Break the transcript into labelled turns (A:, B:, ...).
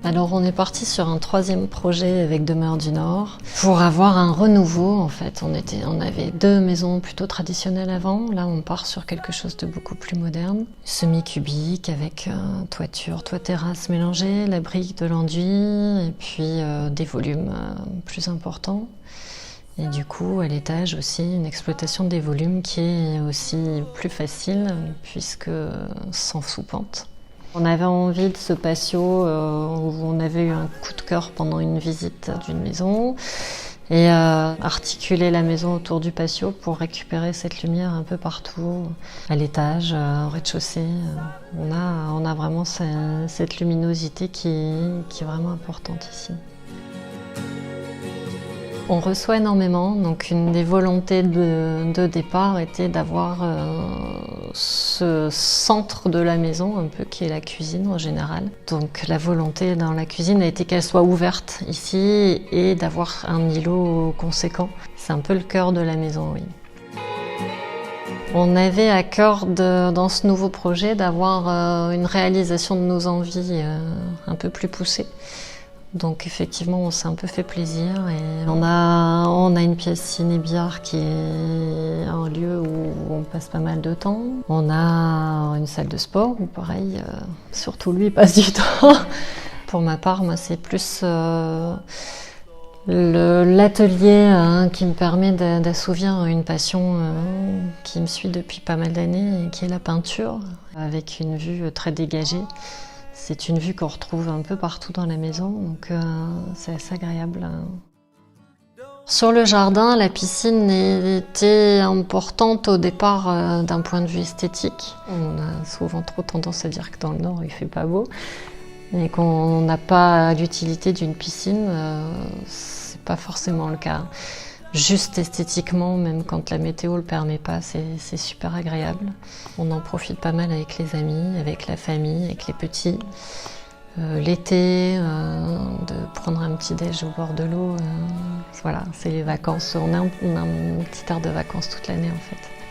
A: Alors on est parti sur un troisième projet avec Demeure du Nord pour avoir un renouveau en fait. On avait deux maisons plutôt traditionnelles avant, là on part sur quelque chose de beaucoup plus moderne. Semi-cubique avec toiture, toit-terrasse mélangée, la brique de l'enduit et puis des volumes plus importants. Et du coup à l'étage aussi une exploitation des volumes qui est aussi plus facile puisque sans sous-pente. On avait envie de ce patio où on avait eu un coup de cœur pendant une visite d'une maison et articuler la maison autour du patio pour récupérer cette lumière un peu partout, à l'étage, au rez-de-chaussée. On a vraiment cette luminosité qui est vraiment importante ici. On reçoit énormément, donc une des volontés de départ était d'avoir ce centre de la maison, un peu qui est la cuisine en général. Donc la volonté dans la cuisine a été qu'elle soit ouverte ici et d'avoir un îlot conséquent. C'est un peu le cœur de la maison, oui. On avait à cœur dans ce nouveau projet d'avoir une réalisation de nos envies un peu plus poussée. Donc effectivement, on s'est un peu fait plaisir et on a une pièce ciné-billard qui est un lieu où on passe pas mal de temps. On a une salle de sport où pareil, surtout lui passe du temps. Pour ma part, moi c'est plus l'atelier qui me permet d'assouvir une passion qui me suit depuis pas mal d'années et qui est la peinture, avec une vue très dégagée. C'est une vue qu'on retrouve un peu partout dans la maison, donc c'est assez agréable. Sur le jardin, la piscine était importante au départ d'un point de vue esthétique. On a souvent trop tendance à dire que dans le Nord, il fait pas beau et qu'on n'a pas l'utilité d'une piscine. C'est pas forcément le cas. Juste esthétiquement, même quand la météo le permet pas, c'est super agréable. On en profite pas mal avec les amis, avec la famille, avec les petits. L'été, de prendre un petit déj au bord de l'eau, voilà, c'est les vacances. On a un petit air de vacances toute l'année en fait.